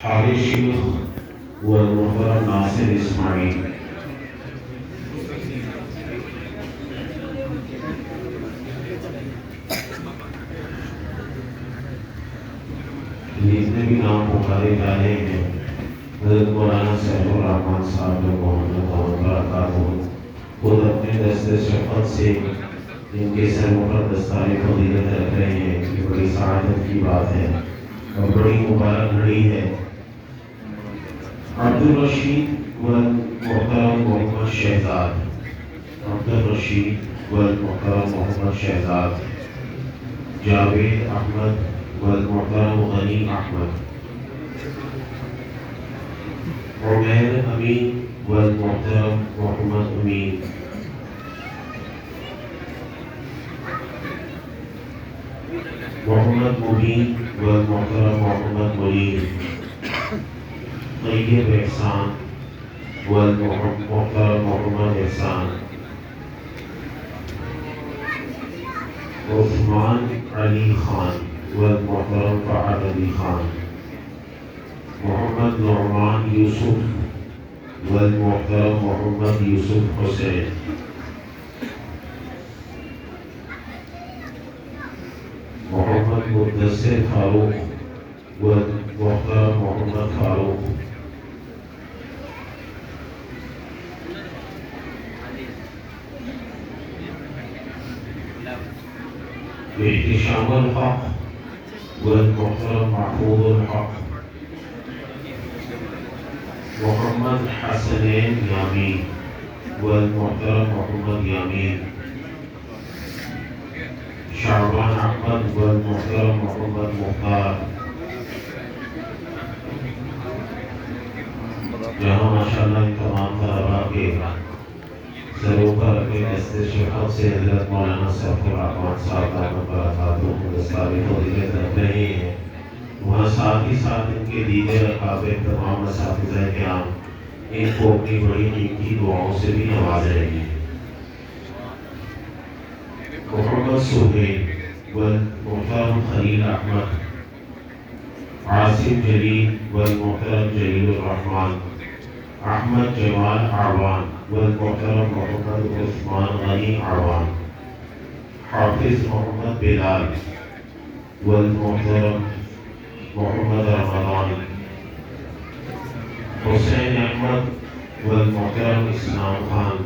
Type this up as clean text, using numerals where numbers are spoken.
حارث شیخ والمحترم ناصر اسماعیل. جتنے بھی نام پکارے جانے ہیں حضرت مولانا سیف الرحمن صاحب جو محمد برکاتہ خود اپنے دست شفقت سے ان کے سروں پر دستار فضیلت رکھ رہے ہیں. یہ بڑی سعادت کی بات ہے اور بڑی مبارک گھڑی ہے. عبدالرشید والمحترم محمد شہزاد. عبدالرشید والمحترم محمد شہزاد. جاوید احمد والمحترم غنی احمد. عمیر امین والمحترم محمد امین. محمد مبین والمحترم محمد منیر. طیب احسان والمحترم محمد احسان. عثمان علی خان والمحترم فہد علی خان. محمد نعمان یوسف والمحترم محمد یوسف حسین. محمد مدثر فاروق والمحترم محمد فاروق. احتشام الحق والمحترم محفوظ الحق. محمد حسنین یامین والمحترم محمد یامین. شعبان احمد والمحترم محمد مختار. جہاں ماشاءاللہ ان تمام طلباء کے سروں پر اپنے دست شفقت سے حضرت مولانا سیف الرحمن صاحب دامت برکاتہ دستار فضیلت رکھ رہے ہیں، وہاں ساتھ ہی ساتھ ان کے دیگر اکابر تمام اساتذہ کرام ان کو اپنی بڑی قیمتی دعاؤں سے بھی نواز رہے ہیں. محمد سہیل والمحترم خلیل احمد. عاصم جلیل والمحترم جلیل الرحمن. احمد جمال اعوان والمحترم محمد عثمان غنی اعوان. حافظ محمد بلال والمحترم محمد رمضان. حسین احمد والمحترم اسلام خان.